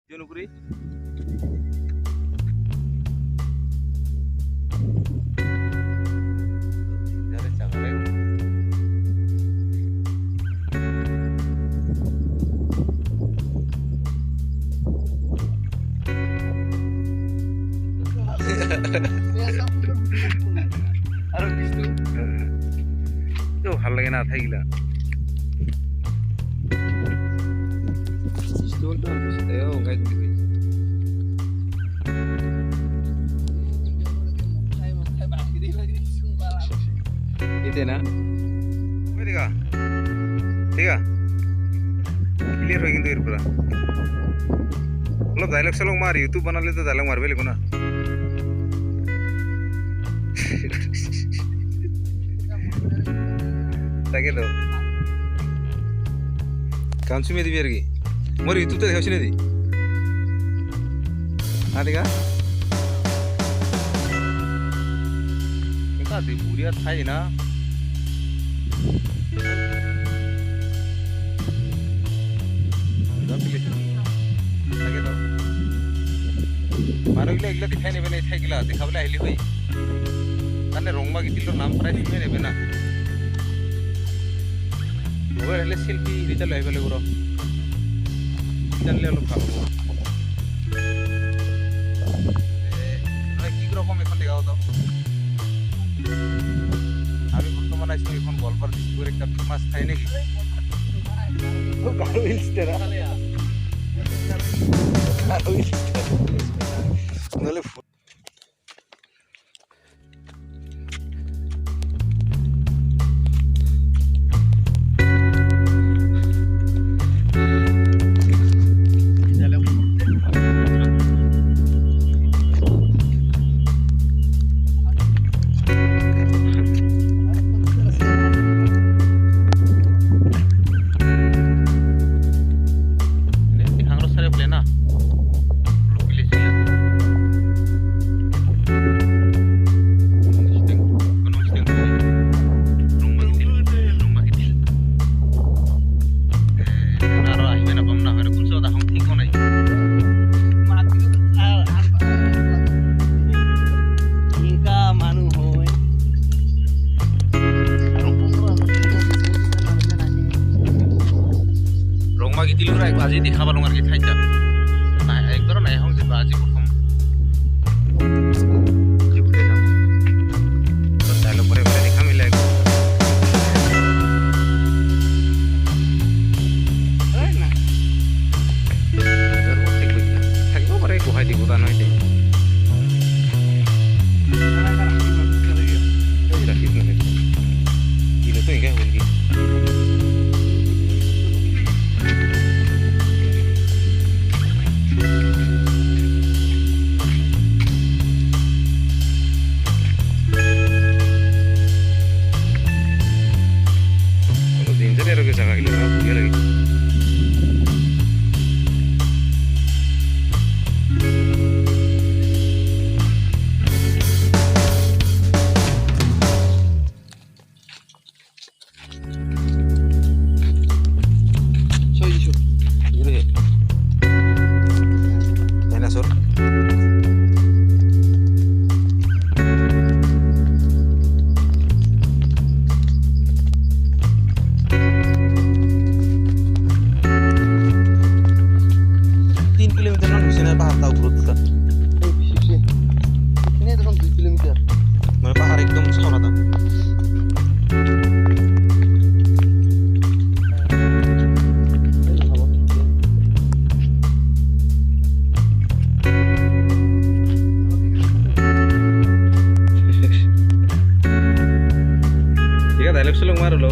জনপুরি যারে চাকারে আর কিছু তো ভালো লাগে না থাইলা Stolta bist du auch weit gewesen. Ite na? Pwede ka? Tiga. Clear ho ginto irpura. Lo dialogue salong mar YouTube banale to dialogue marbe ligo na. Take to. Kamsi me dibi ergi. More YouTube तो देखा नहीं दी हाँ देखा क्या दी बुरिया था ही ना लगे तो मारो इला इला दिखाई नहीं बने इतना इला देखा बोला हिली हुई तन्ने रोंगमा की तिलो नाम प्राइस में नहीं बना वो हेले सेल्फी रिचल है बोले गुरो জানলে হলো ভালো কি রকম এখন দেখাও তো আমি বর্তমানে আছি এখন গলপার ডিস্ট্রিক্টের একটা ফেমাস খাই নাকি কারো ইনস্টারা নলে আজি দেখা পালো আর কি ঠাইটা না একবার নাই হং যে আজি প্রথম যে ঘুরে যাব তো ডায়লগ পরে পরে দেখা মিলে এই না এর মধ্যে কই থাকবো পরে কোহাই দিব তা নয় দে রাখিব না দিলে তো একা হল কি dialog sulung maru lo